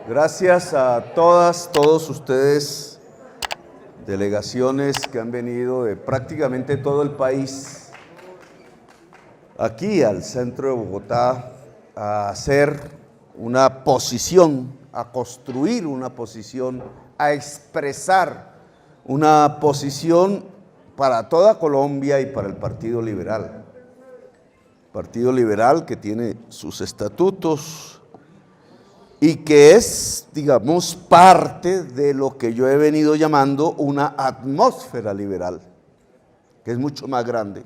Gracias a todas, todos ustedes, delegaciones que han venido de prácticamente todo el país, aquí al centro de Bogotá, a hacer una posición, a construir una posición, a expresar una posición para toda Colombia y para el Partido Liberal. Partido Liberal que tiene sus estatutos y que es, digamos, parte de lo que yo he venido llamando una atmósfera liberal, que es mucho más grande,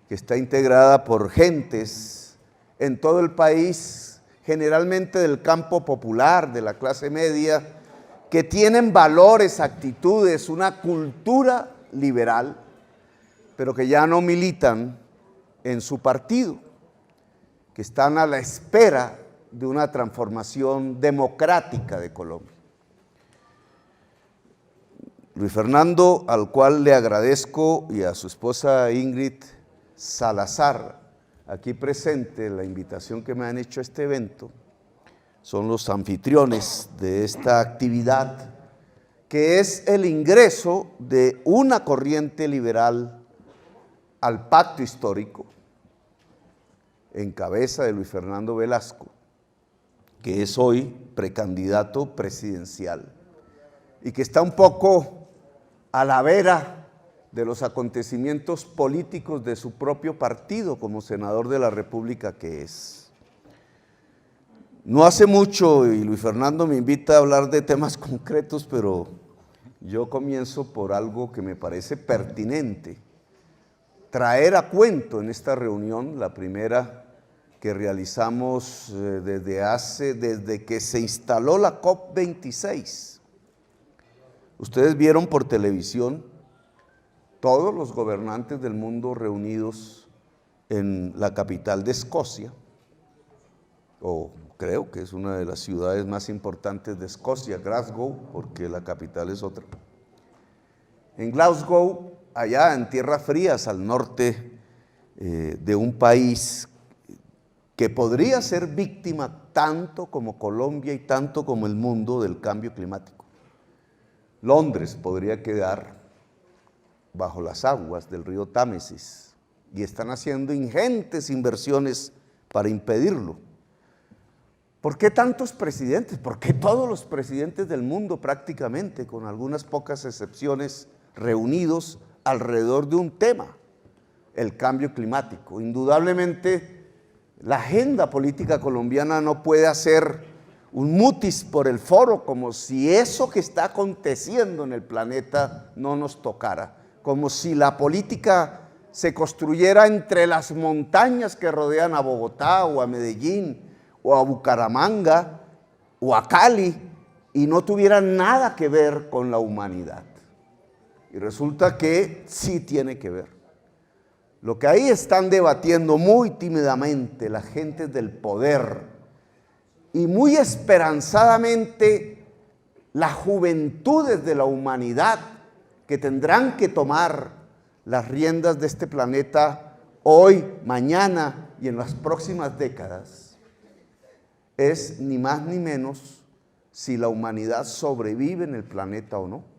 que está integrada por gentes en todo el país, generalmente del campo popular, de la clase media, que tienen valores, actitudes, una cultura liberal, pero que ya no militan en su partido, que están a la espera de una transformación democrática de Colombia. Luis Fernando, al cual le agradezco, y a su esposa Ingrid Salazar, aquí presente, la invitación que me han hecho a este evento, son los anfitriones de esta actividad, que es el ingreso de una corriente liberal al pacto histórico, en cabeza de Luis Fernando Velasco, que es hoy precandidato presidencial y que está un poco a la vera de los acontecimientos políticos de su propio partido como senador de la República que es. No hace mucho, y Luis Fernando me invita a hablar de temas concretos, pero yo comienzo por algo que me parece pertinente, traer a cuento en esta reunión, la primera que realizamos desde que se instaló la COP26. Ustedes vieron por televisión todos los gobernantes del mundo reunidos en la capital de Escocia, o creo que es una de las ciudades más importantes de Escocia, Glasgow, porque la capital es otra. En Glasgow, allá en tierras frías, al norte de un país que podría ser víctima tanto como Colombia y tanto como el mundo del cambio climático. Londres podría quedar bajo las aguas del río Támesis y están haciendo ingentes inversiones para impedirlo. ¿Por qué tantos presidentes? ¿Por qué todos los presidentes del mundo prácticamente, con algunas pocas excepciones, reunidos alrededor de un tema? El cambio climático. Indudablemente, la agenda política colombiana no puede hacer un mutis por el foro, como si eso que está aconteciendo en el planeta no nos tocara, como si la política se construyera entre las montañas que rodean a Bogotá o a Medellín o a Bucaramanga o a Cali y no tuviera nada que ver con la humanidad. Y resulta que sí tiene que ver. Lo que ahí están debatiendo muy tímidamente las gentes del poder y muy esperanzadamente las juventudes de la humanidad que tendrán que tomar las riendas de este planeta hoy, mañana y en las próximas décadas, es ni más ni menos si la humanidad sobrevive en el planeta o no.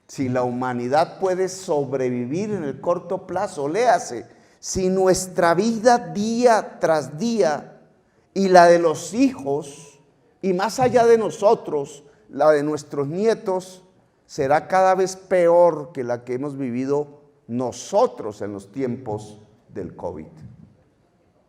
Si la humanidad puede sobrevivir en el corto plazo, léase, si nuestra vida día tras día y la de los hijos y más allá de nosotros, la de nuestros nietos, será cada vez peor que la que hemos vivido nosotros en los tiempos del COVID.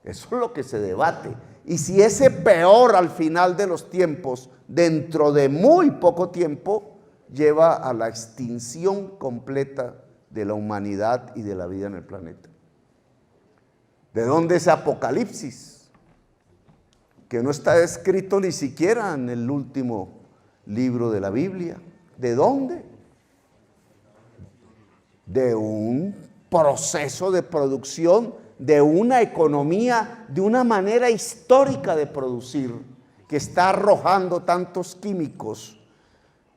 Eso es lo que se debate. Y si ese peor al final de los tiempos, dentro de muy poco tiempo, lleva a la extinción completa de la humanidad y de la vida en el planeta. ¿De dónde ese apocalipsis? Que no está escrito ni siquiera en el último libro de la Biblia. ¿De dónde? De un proceso de producción, de una economía, de una manera histórica de producir, que está arrojando tantos químicos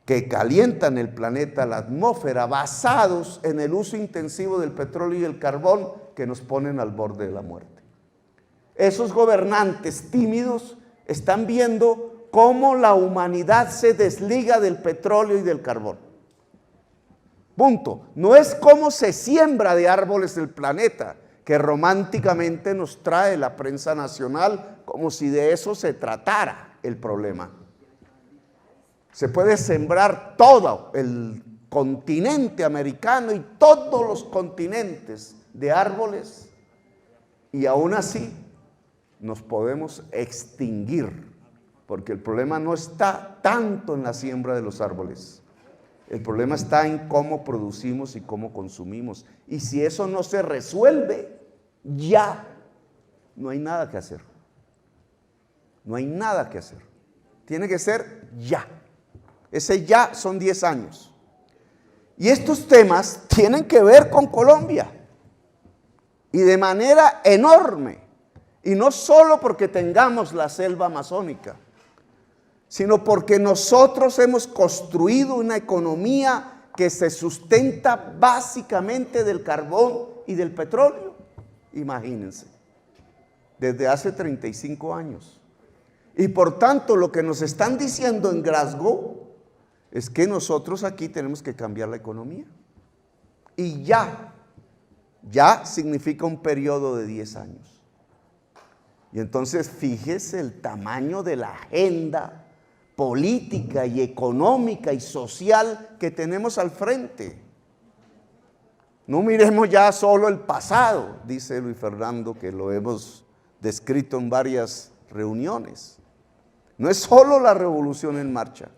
que calientan el planeta, la atmósfera, basados en el uso intensivo del petróleo y el carbón que nos ponen al borde de la muerte. Esos gobernantes tímidos están viendo cómo la humanidad se desliga del petróleo y del carbón. Punto. No es cómo se siembra de árboles el planeta, que románticamente nos trae la prensa nacional como si de eso se tratara el problema. Se puede sembrar todo el continente americano y todos los continentes de árboles y aún así nos podemos extinguir, porque el problema no está tanto en la siembra de los árboles. El problema está en cómo producimos y cómo consumimos. Y si eso no se resuelve, ya no hay nada que hacer. No hay nada que hacer. Tiene que ser ya. Ese ya son 10 años. Y estos temas tienen que ver con Colombia. Y de manera enorme. Y no solo porque tengamos la selva amazónica, sino porque nosotros hemos construido una economía que se sustenta básicamente del carbón y del petróleo. Imagínense, desde hace 35 años. Y por tanto, lo que nos están diciendo en Glasgow es que nosotros aquí tenemos que cambiar la economía. Y ya significa un periodo de 10 años. Y entonces fíjese el tamaño de la agenda política y económica y social que tenemos al frente. No miremos ya solo el pasado, dice Luis Fernando, que lo hemos descrito en varias reuniones. No es solo la revolución en marcha,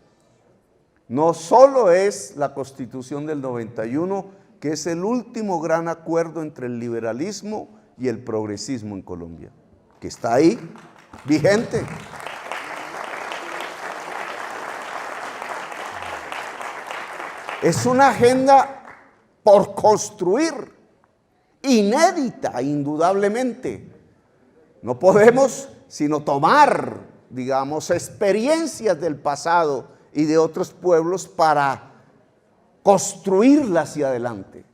no solo es la Constitución del 91, que es el último gran acuerdo entre el liberalismo y el progresismo en Colombia, que está ahí, vigente. Es una agenda por construir, inédita, indudablemente. No podemos sino tomar, digamos, experiencias del pasado y de otros pueblos para construirla hacia adelante.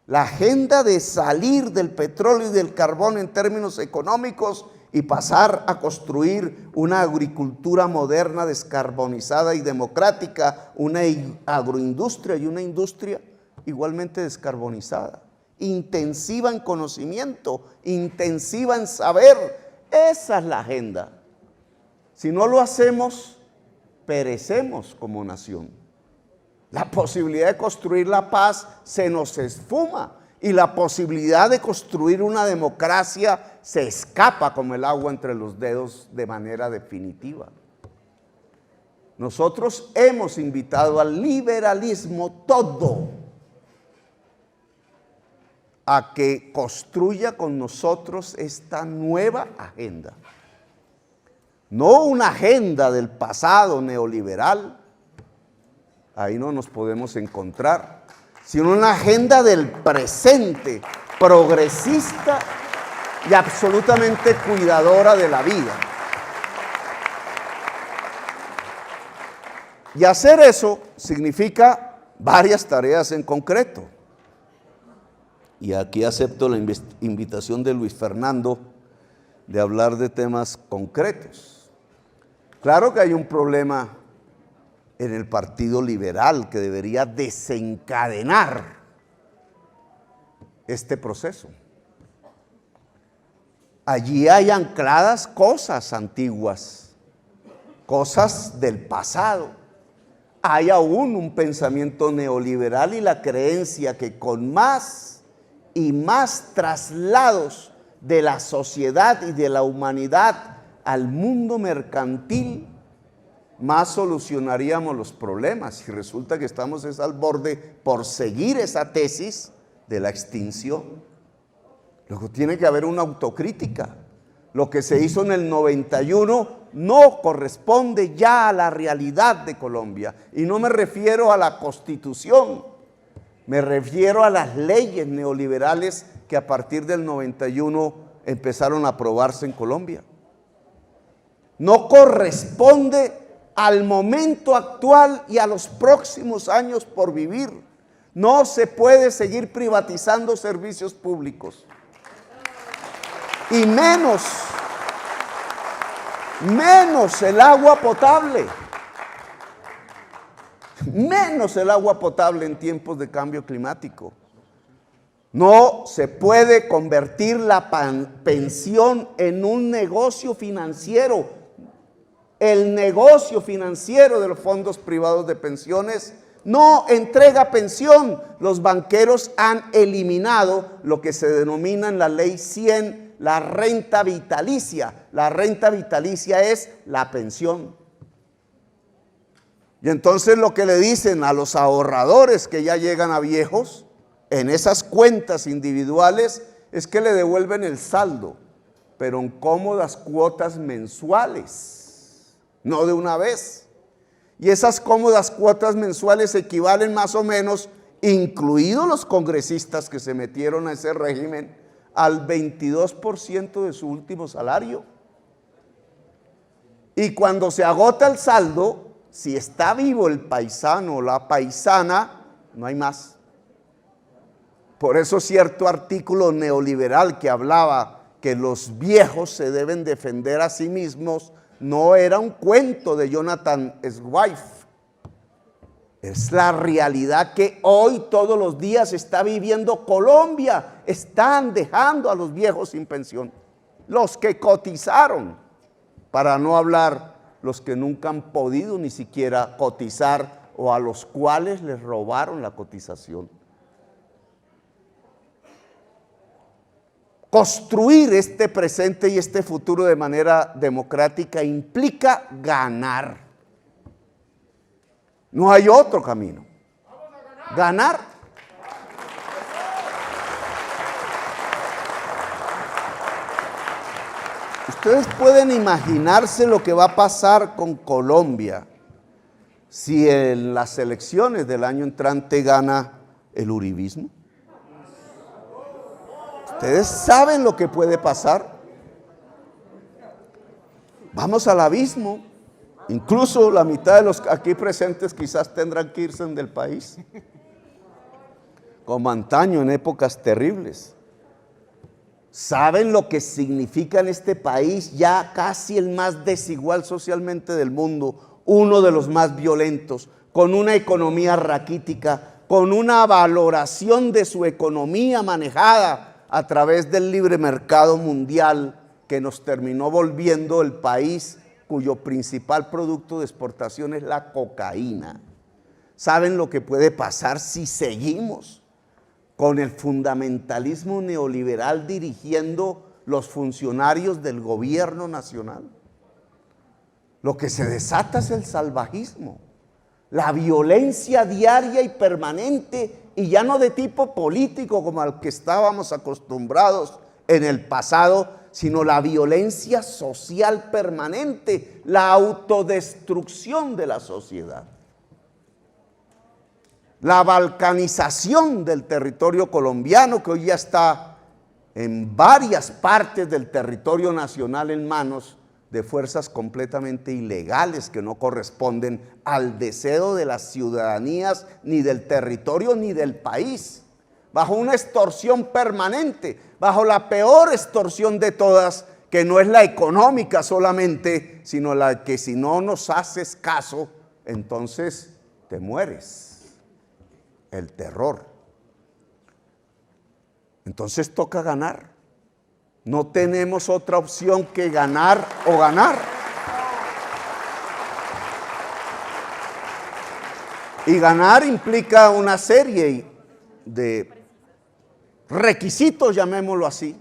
La agenda de salir del petróleo y del carbón en términos económicos y pasar a construir una agricultura moderna, descarbonizada y democrática, una agroindustria y una industria igualmente descarbonizada, intensiva en conocimiento, intensiva en saber. Esa es la agenda. Si no lo hacemos, perecemos como nación. La posibilidad de construir la paz se nos esfuma y la posibilidad de construir una democracia se escapa como el agua entre los dedos de manera definitiva. Nosotros hemos invitado al liberalismo todo a que construya con nosotros esta nueva agenda. No una agenda del pasado neoliberal, ahí no nos podemos encontrar, sino una agenda del presente, progresista y absolutamente cuidadora de la vida. Y hacer eso significa varias tareas en concreto. Y aquí acepto la invitación de Luis Fernando de hablar de temas concretos. Claro que hay un problema en el Partido Liberal que debería desencadenar este proceso. Allí hay ancladas cosas antiguas, cosas del pasado. Hay aún un pensamiento neoliberal y la creencia que con más y más traslados de la sociedad y de la humanidad al mundo mercantil, más solucionaríamos los problemas. Y resulta que estamos al borde por seguir esa tesis de la extinción. Luego tiene que haber una autocrítica. Lo que se hizo en el 91 no corresponde ya a la realidad de Colombia. Y no me refiero a la Constitución, me refiero a las leyes neoliberales que a partir del 91 empezaron a aprobarse en Colombia. No corresponde al momento actual y a los próximos años por vivir. No se puede seguir privatizando servicios públicos. Y menos Menos el agua potable. Menos el agua potable en tiempos de cambio climático. No se puede convertir la pensión en un negocio financiero. El negocio financiero de los fondos privados de pensiones no entrega pensión. Los banqueros han eliminado lo que se denomina en la ley 100 la renta vitalicia. La renta vitalicia es la pensión. Y entonces lo que le dicen a los ahorradores que ya llegan a viejos en esas cuentas individuales es que le devuelven el saldo, pero en cómodas cuotas mensuales, no de una vez. Y esas cómodas cuotas mensuales equivalen más o menos, incluidos los congresistas que se metieron a ese régimen, al 22% de su último salario. Y cuando se agota el saldo, si está vivo el paisano o la paisana, no hay más. Por eso cierto artículo neoliberal que hablaba que los viejos se deben defender a sí mismos, no era un cuento de Jonathan Swift. Es la realidad que hoy todos los días está viviendo Colombia. Están dejando a los viejos sin pensión. Los que cotizaron, para no hablar los que nunca han podido ni siquiera cotizar o a los cuales les robaron la cotización. Construir este presente y este futuro de manera democrática implica ganar. No hay otro camino. Ganar. Ustedes pueden imaginarse lo que va a pasar con Colombia si en las elecciones del año entrante gana el uribismo. Ustedes saben lo que puede pasar. Vamos al abismo. Incluso la mitad de los aquí presentes quizás tendrán que irse del país, como antaño en épocas terribles. ¿Saben lo que significa en este país, ya casi el más desigual socialmente del mundo, uno de los más violentos, con una economía raquítica, con una valoración de su economía manejada a través del libre mercado mundial que nos terminó volviendo el país cuyo principal producto de exportación es la cocaína? ¿Saben lo que puede pasar si seguimos con el fundamentalismo neoliberal dirigiendo los funcionarios del gobierno nacional? Lo que se desata es el salvajismo, la violencia diaria y permanente, y ya no de tipo político como al que estábamos acostumbrados en el pasado, sino la violencia social permanente, la autodestrucción de la sociedad. La balcanización del territorio colombiano, que hoy ya está en varias partes del territorio nacional en manos de fuerzas completamente ilegales que no corresponden al deseo de las ciudadanías, ni del territorio, ni del país, bajo una extorsión permanente, bajo la peor extorsión de todas, que no es la económica solamente, sino la que si no nos haces caso, entonces te mueres. El terror. Entonces toca ganar. No tenemos otra opción que ganar o ganar. Y ganar implica una serie de requisitos, llamémoslo así.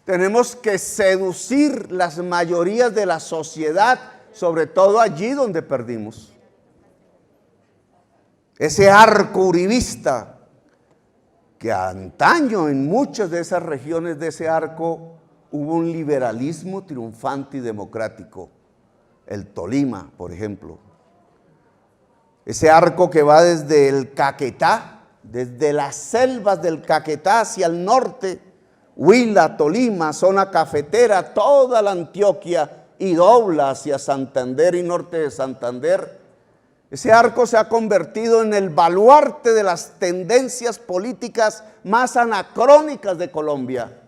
Tenemos que seducir las mayorías de la sociedad, sobre todo allí donde perdimos. Ese arco uribista, que antaño en muchas de esas regiones de ese arco hubo un liberalismo triunfante y democrático. El Tolima, por ejemplo. Ese arco que va desde el Caquetá, desde las selvas del Caquetá hacia el norte, Huila, Tolima, zona cafetera, toda la Antioquia y dobla hacia Santander y norte de Santander. Ese arco se ha convertido en el baluarte de las tendencias políticas más anacrónicas de Colombia.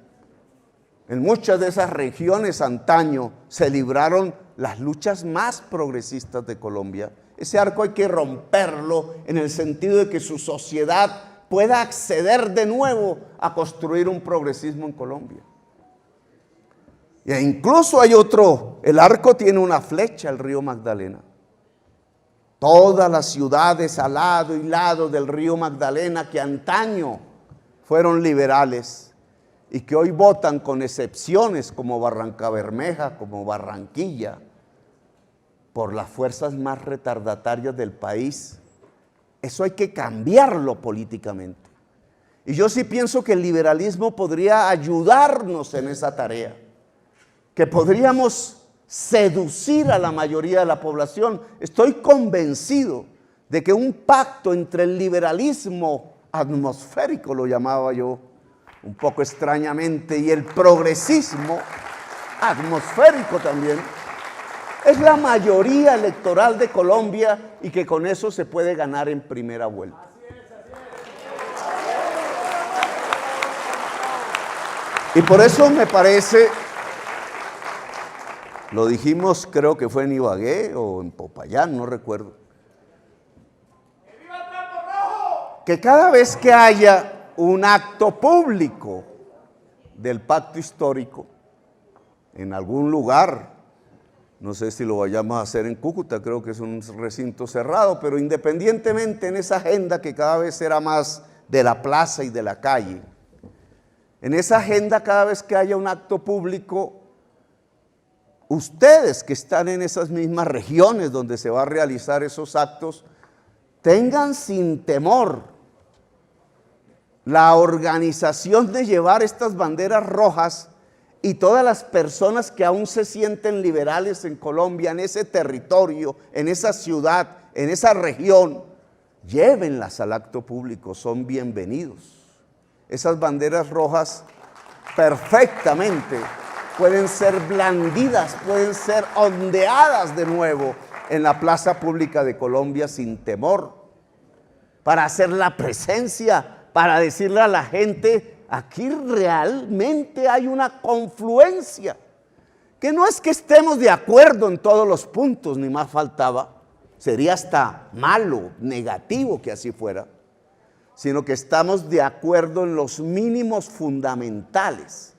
En muchas de esas regiones antaño se libraron las luchas más progresistas de Colombia. Ese arco hay que romperlo en el sentido de que su sociedad pueda acceder de nuevo a construir un progresismo en Colombia. E incluso hay otro, el arco tiene una flecha, el río Magdalena. Todas las ciudades al lado y lado del río Magdalena que antaño fueron liberales y que hoy votan, con excepciones como Barrancabermeja, como Barranquilla, por las fuerzas más retardatarias del país. Eso hay que cambiarlo políticamente. Y yo sí pienso que el liberalismo podría ayudarnos en esa tarea, que podríamos seducir a la mayoría de la población. Estoy convencido de que un pacto entre el liberalismo atmosférico, lo llamaba yo un poco extrañamente, y el progresismo atmosférico también, es la mayoría electoral de Colombia y que con eso se puede ganar en primera vuelta. Y por eso me parece, lo dijimos, creo que fue en Ibagué o en Popayán, no recuerdo, que cada vez que haya un acto público del pacto histórico en algún lugar, no sé si lo vayamos a hacer en Cúcuta, creo que es un recinto cerrado, pero independientemente en esa agenda que cada vez será más de la plaza y de la calle, en esa agenda cada vez que haya un acto público, ustedes que están en esas mismas regiones donde se va a realizar esos actos, tengan sin temor la organización de llevar estas banderas rojas, y todas las personas que aún se sienten liberales en Colombia, en ese territorio, en esa ciudad, en esa región, llévenlas al acto público, son bienvenidos. Esas banderas rojas perfectamente pueden ser blandidas, pueden ser ondeadas de nuevo en la plaza pública de Colombia sin temor, para hacer la presencia, para decirle a la gente: aquí realmente hay una confluencia, que no es que estemos de acuerdo en todos los puntos, ni más faltaba, sería hasta malo, negativo que así fuera, sino que estamos de acuerdo en los mínimos fundamentales,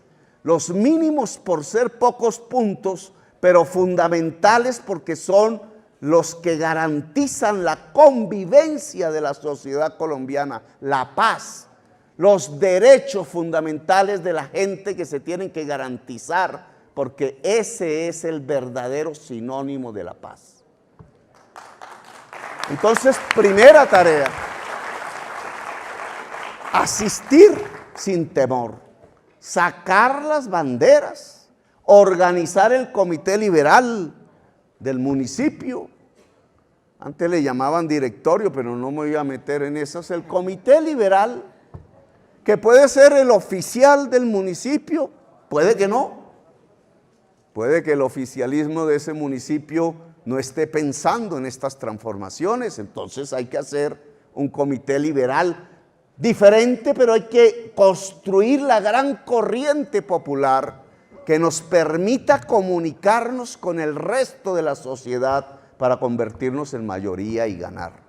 los mínimos por ser pocos puntos, pero fundamentales porque son los que garantizan la convivencia de la sociedad colombiana, la paz, los derechos fundamentales de la gente que se tienen que garantizar, porque ese es el verdadero sinónimo de la paz. Entonces, primera tarea, asistir sin temor, sacar las banderas, organizar el comité liberal del municipio. Antes le llamaban directorio, pero no me voy a meter en eso. Es el comité liberal, que puede ser el oficial del municipio, puede que no. Puede que el oficialismo de ese municipio no esté pensando en estas transformaciones, entonces hay que hacer un comité liberal diferente, pero hay que construir la gran corriente popular que nos permita comunicarnos con el resto de la sociedad para convertirnos en mayoría y ganar.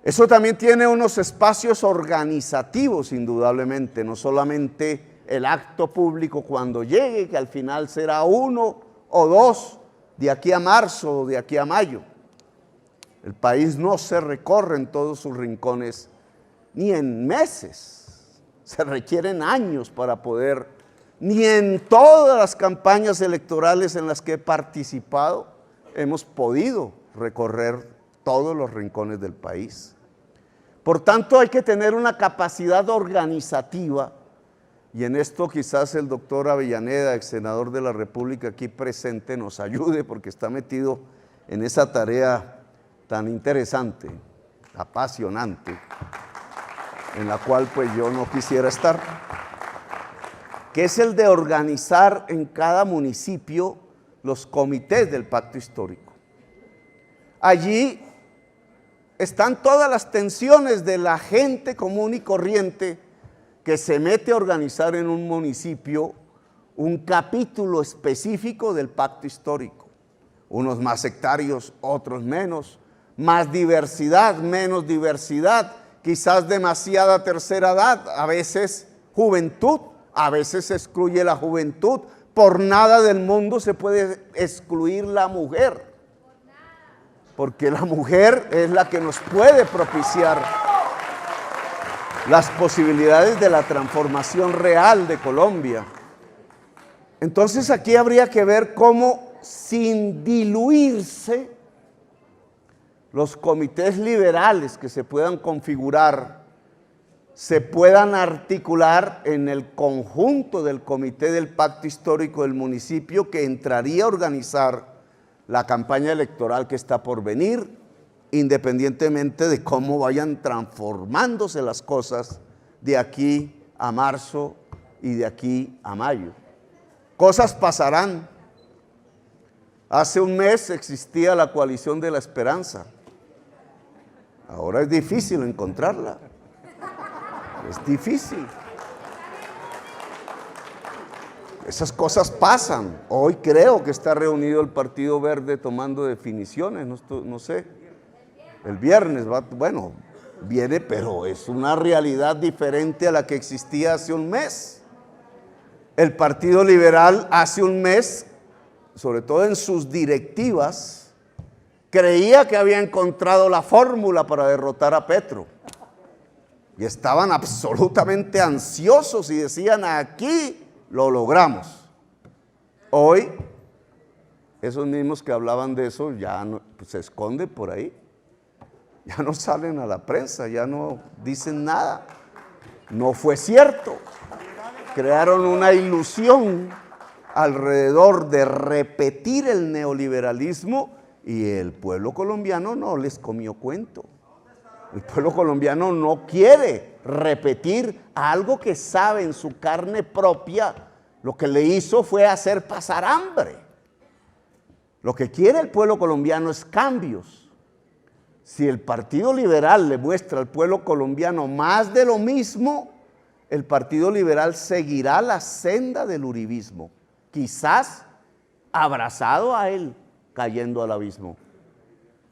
Eso también tiene unos espacios organizativos, indudablemente, no solamente el acto público cuando llegue, que al final será 1 o 2 de aquí a marzo o de aquí a mayo. El país no se recorre en todos sus rincones ni en meses, se requieren años para poder, ni en todas las campañas electorales en las que he participado hemos podido recorrer todos los rincones del país. Por tanto, hay que tener una capacidad organizativa, y en esto quizás el doctor Avellaneda, ex senador de la República aquí presente, nos ayude, porque está metido en esa tarea tan interesante, apasionante, en la cual pues yo no quisiera estar, que es el de organizar en cada municipio los comités del pacto histórico. Allí están todas las tensiones de la gente común y corriente que se mete a organizar en un municipio un capítulo específico del pacto histórico. Unos más sectarios, otros menos, más diversidad, menos diversidad, quizás demasiada tercera edad, a veces juventud, a veces se excluye la juventud. Por nada del mundo se puede excluir la mujer, porque la mujer es la que nos puede propiciar las posibilidades de la transformación real de Colombia. Entonces aquí habría que ver cómo, sin diluirse, los comités liberales que se puedan configurar se puedan articular en el conjunto del comité del pacto histórico del municipio, que entraría a organizar la campaña electoral que está por venir, independientemente de cómo vayan transformándose las cosas de aquí a marzo y de aquí a mayo. Cosas pasarán. Hace un mes existía la coalición de la esperanza. Ahora es difícil encontrarla. Es difícil. Esas cosas pasan. Hoy creo que está reunido el Partido Verde tomando definiciones, no sé. El viernes, bueno, viene, pero es una realidad diferente a la que existía hace un mes. El Partido Liberal hace un mes, sobre todo en sus directivas, creía que había encontrado la fórmula para derrotar a Petro. Y estaban absolutamente ansiosos y decían, aquí lo logramos. Hoy, esos mismos que hablaban de eso ya no, pues se esconden por ahí. Ya no salen a la prensa, ya no dicen nada. No fue cierto. Crearon una ilusión alrededor de repetir el neoliberalismo y el pueblo colombiano no les comió cuento. El pueblo colombiano no quiere repetir algo que sabe en su carne propia. Lo que le hizo fue hacer pasar hambre. Lo que quiere el pueblo colombiano es cambios. Si el Partido Liberal le muestra al pueblo colombiano más de lo mismo, el Partido Liberal seguirá la senda del uribismo, quizás abrazado a él, cayendo al abismo.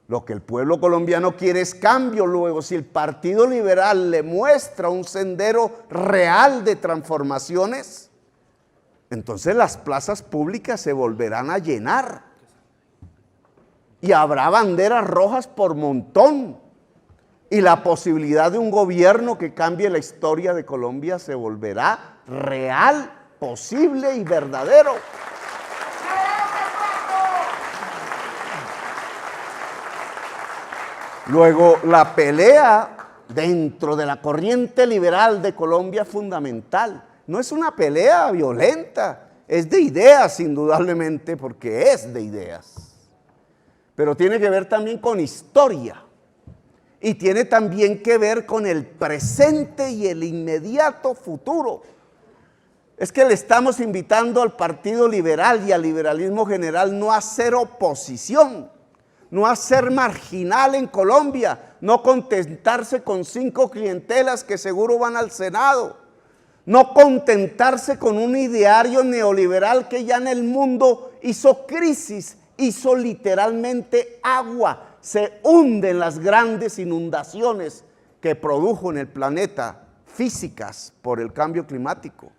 Lo que el pueblo colombiano quiere es cambio. Luego, si el Partido Liberal le muestra un sendero real de transformaciones, entonces las plazas públicas se volverán a llenar y habrá banderas rojas por montón, y la posibilidad de un gobierno que cambie la historia de Colombia se volverá real, posible y verdadero. Luego, la pelea dentro de la corriente liberal de Colombia es fundamental. No es una pelea violenta, es de ideas indudablemente, porque es de ideas. Pero tiene que ver también con historia y tiene también que ver con el presente y el inmediato futuro. Es que le estamos invitando al Partido Liberal y al liberalismo general no a ser oposición, no a ser marginal en Colombia, no contentarse con 5 clientelas que seguro van al Senado, no contentarse con un ideario neoliberal que ya en el mundo hizo crisis, hizo literalmente agua, se hunde en las grandes inundaciones que produjo en el planeta, físicas por el cambio climático.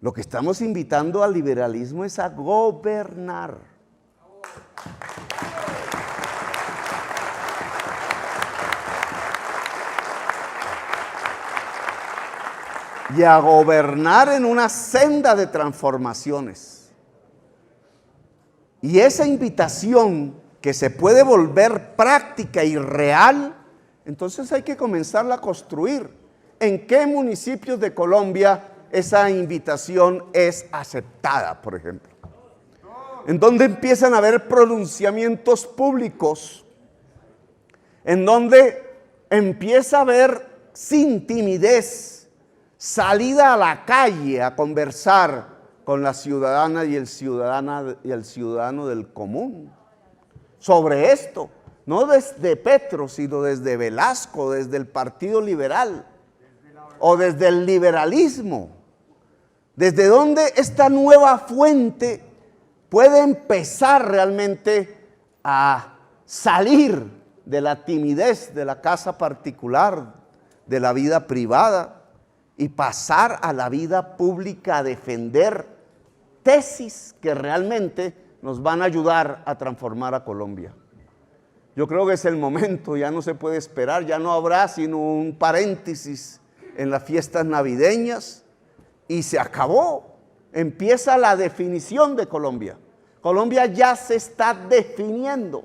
Lo que estamos invitando al liberalismo es a gobernar. Y a gobernar en una senda de transformaciones. Y esa invitación que se puede volver práctica y real, entonces hay que comenzarla a construir. ¿En qué municipios de Colombia esa invitación es aceptada, por ejemplo? En donde empiezan a haber pronunciamientos públicos, en donde empieza a haber sin timidez salida a la calle a conversar con la ciudadana y el ciudadano del común sobre esto, no desde Petro, sino desde Velasco, desde el Partido Liberal. o desde el liberalismo, desde dónde esta nueva fuente puede empezar realmente a salir de la timidez de la casa particular, de la vida privada, y pasar a la vida pública a defender tesis que realmente nos van a ayudar a transformar a Colombia. Yo creo que es el momento, ya no se puede esperar, ya no habrá sino un paréntesis en las fiestas navideñas y se acabó. Empieza la definición de Colombia. Colombia ya se está definiendo.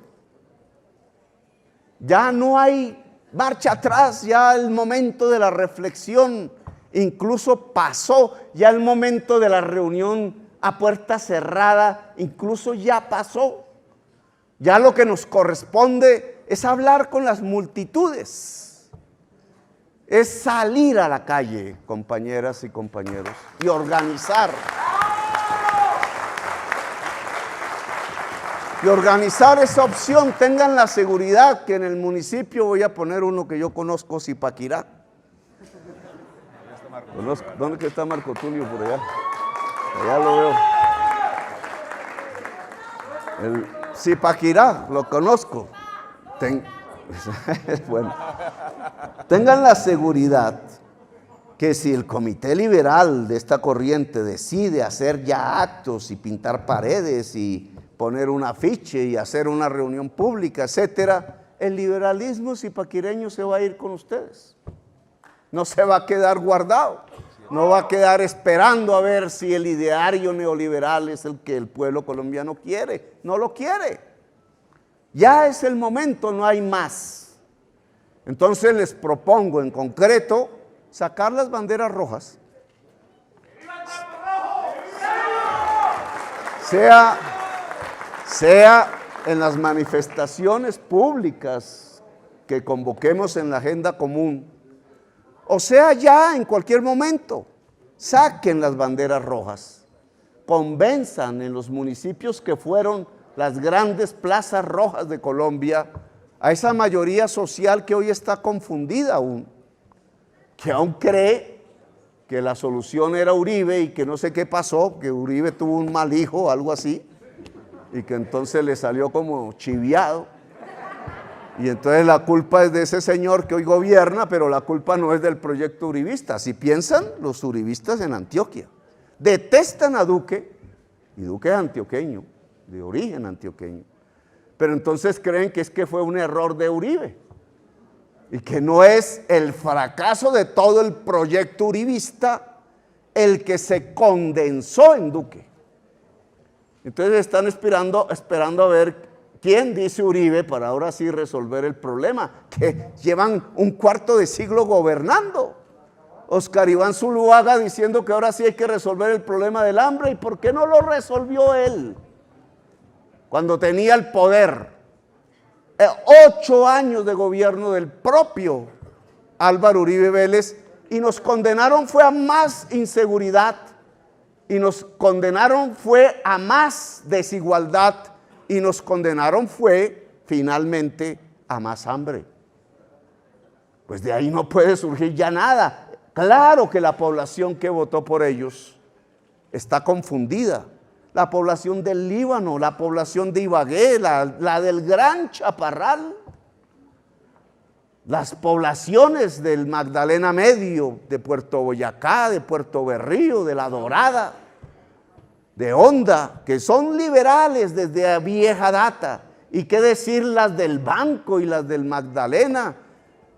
Ya no hay marcha atrás, ya el momento de la reflexión incluso pasó, ya el momento de la reunión a puerta cerrada incluso ya pasó. Ya lo que nos corresponde es hablar con las multitudes, es salir a la calle, compañeras y compañeros, y organizar. Y organizar esa opción. Tengan la seguridad que en el municipio, voy a poner uno que yo conozco, Zipaquirá. ¿Dónde está Marco Tulio? Por allá. Allá lo veo. El Zipaquirá, lo conozco. Bueno. Tengan la seguridad que si el comité liberal de esta corriente decide hacer ya actos y pintar paredes y poner un afiche y hacer una reunión pública, etcétera, el liberalismo zipaquireño se va a ir con ustedes. No se va a quedar guardado, no va a quedar esperando a ver si el ideario neoliberal es el que el pueblo colombiano quiere. No lo quiere. Ya es el momento, no hay más. Entonces les propongo en concreto sacar las banderas rojas. Sea en las manifestaciones públicas que convoquemos en la agenda común, o sea ya en cualquier momento, saquen las banderas rojas, convenzan en los municipios que fueron las grandes plazas rojas de Colombia a esa mayoría social que hoy está confundida aún, que aún cree que la solución era Uribe y que no sé qué pasó, que Uribe tuvo un mal hijo o algo así, y que entonces le salió como chiviado, y entonces la culpa es de ese señor que hoy gobierna, pero la culpa no es del proyecto uribista. Así piensan los uribistas en Antioquia. Detestan a Duque, y Duque es antioqueño, de origen antioqueño, pero entonces creen que es que fue un error de Uribe, y que no es el fracaso de todo el proyecto uribista el que se condensó en Duque. Entonces están esperando a ver quién dice Uribe para ahora sí resolver el problema, que llevan un cuarto de siglo gobernando. Oscar Iván Zuluaga diciendo que ahora sí hay que resolver el problema del hambre. ¿Y por qué no lo resolvió él cuando tenía el poder? 8 años de gobierno del propio Álvaro Uribe Vélez, y nos condenaron fue a más inseguridad, y nos condenaron fue a más desigualdad, y nos condenaron fue finalmente a más hambre. Pues de ahí no puede surgir ya nada. Claro que la población que votó por ellos está confundida. La población del Líbano, la población de Ibagué, la del Gran Chaparral, las poblaciones del Magdalena Medio, de Puerto Boyacá, de Puerto Berrío, de La Dorada, de Honda, que son liberales desde vieja data. Y qué decir las del Banco y las del Magdalena,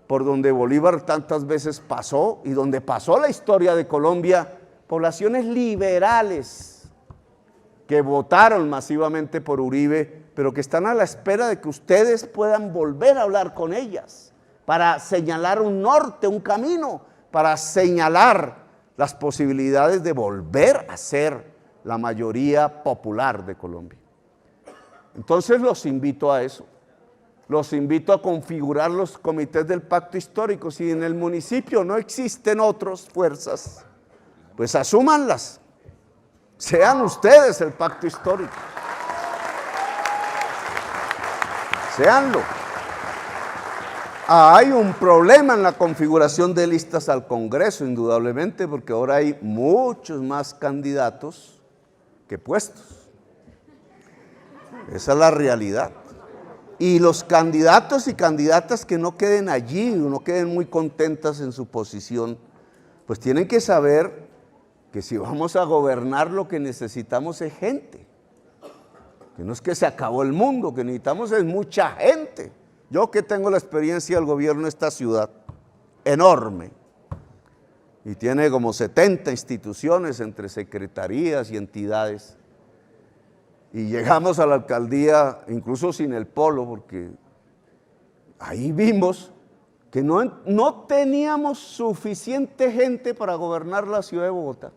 por donde Bolívar tantas veces pasó y donde pasó la historia de Colombia, poblaciones liberales que votaron masivamente por Uribe, pero que están a la espera de que ustedes puedan volver a hablar con ellas para señalar un norte, un camino, para señalar las posibilidades de volver a ser la mayoría popular de Colombia. Entonces los invito a eso, los invito a configurar los comités del pacto histórico. Si en el municipio no existen otras fuerzas, pues asúmanlas. Sean ustedes el pacto histórico. Séanlo. Hay un problema en la configuración de listas al Congreso, indudablemente, porque ahora hay muchos más candidatos que puestos. Esa es la realidad. Y los candidatos y candidatas que no queden allí, no queden muy contentas en su posición, pues tienen que saber que si vamos a gobernar lo que necesitamos es gente. Que no es que se acabó el mundo, que necesitamos es mucha gente. Yo que tengo la experiencia del gobierno de esta ciudad, enorme, y tiene como 70 instituciones entre secretarías y entidades, y llegamos a la alcaldía incluso sin el polo, porque ahí vimos que no teníamos suficiente gente para gobernar la ciudad de Bogotá.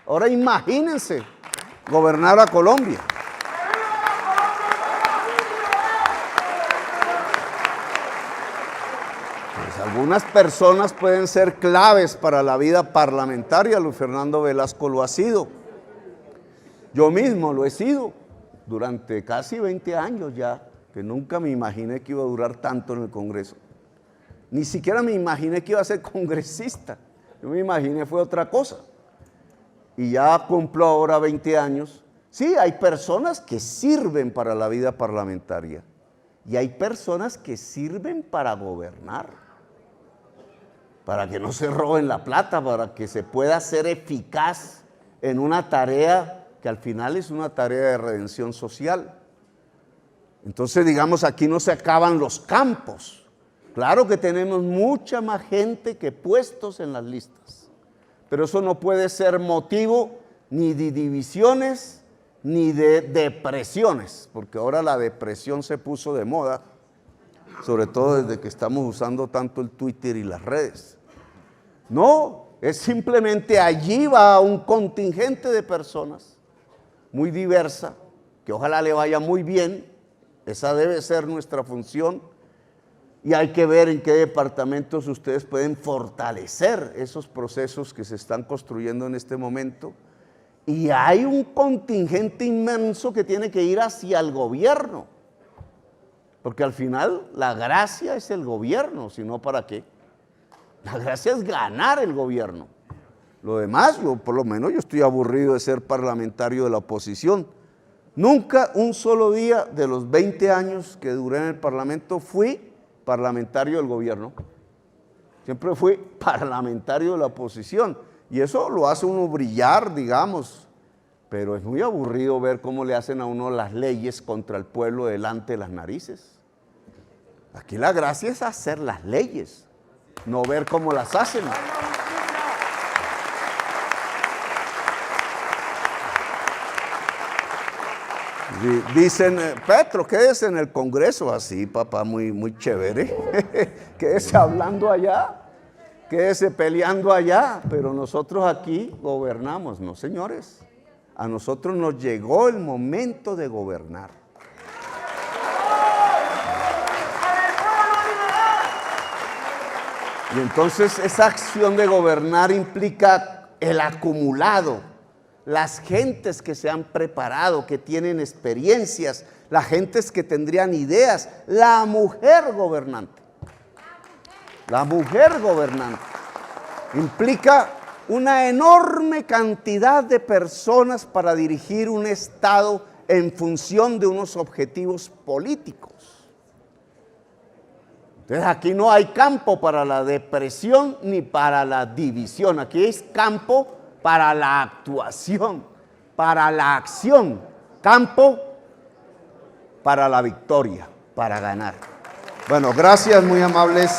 Ahora imagínense gobernar a Colombia. Algunas personas pueden ser claves para la vida parlamentaria. Luis Fernando Velasco lo ha sido. Yo mismo lo he sido durante casi 20 años ya, que nunca me imaginé que iba a durar tanto en el Congreso. Ni siquiera me imaginé que iba a ser congresista. Yo me imaginé fue otra cosa. Y ya cumplo ahora 20 años. Sí, hay personas que sirven para la vida parlamentaria y hay personas que sirven para gobernar, para que no se roben la plata, para que se pueda ser eficaz en una tarea que al final es una tarea de redención social. Entonces, digamos, aquí no se acaban los campos. Claro que tenemos mucha más gente que puestos en las listas, pero eso no puede ser motivo ni de divisiones ni de depresiones, porque ahora la depresión se puso de moda, sobre todo desde que estamos usando tanto el Twitter y las redes. No, es simplemente allí va un contingente de personas muy diversa, que ojalá le vaya muy bien. Esa debe ser nuestra función y hay que ver en qué departamentos ustedes pueden fortalecer esos procesos que se están construyendo en este momento. Y hay un contingente inmenso que tiene que ir hacia el gobierno, porque al final la gracia es el gobierno, si no, ¿para qué? La gracia es ganar el gobierno. Lo demás, yo por lo menos yo estoy aburrido de ser parlamentario de la oposición. Nunca un solo día de los 20 años que duré en el Parlamento fui parlamentario del gobierno. Siempre fui parlamentario de la oposición. Y eso lo hace uno brillar, digamos, pero es muy aburrido ver cómo le hacen a uno las leyes contra el pueblo delante de las narices. Aquí la gracia es hacer las leyes, no ver cómo las hacen. Dicen, Petro, quédese en el Congreso, así papá, muy chévere, quédese hablando allá, quédese peleando allá, pero nosotros aquí gobernamos, no señores, a nosotros nos llegó el momento de gobernar. Y entonces esa acción de gobernar implica el acumulado, las gentes que se han preparado, que tienen experiencias, las gentes que tendrían ideas, la mujer gobernante. La mujer gobernante implica una enorme cantidad de personas para dirigir un Estado en función de unos objetivos políticos. Entonces aquí no hay campo para la depresión ni para la división, aquí es campo para la actuación, para la acción, campo para la victoria, para ganar. Bueno, gracias, muy amables.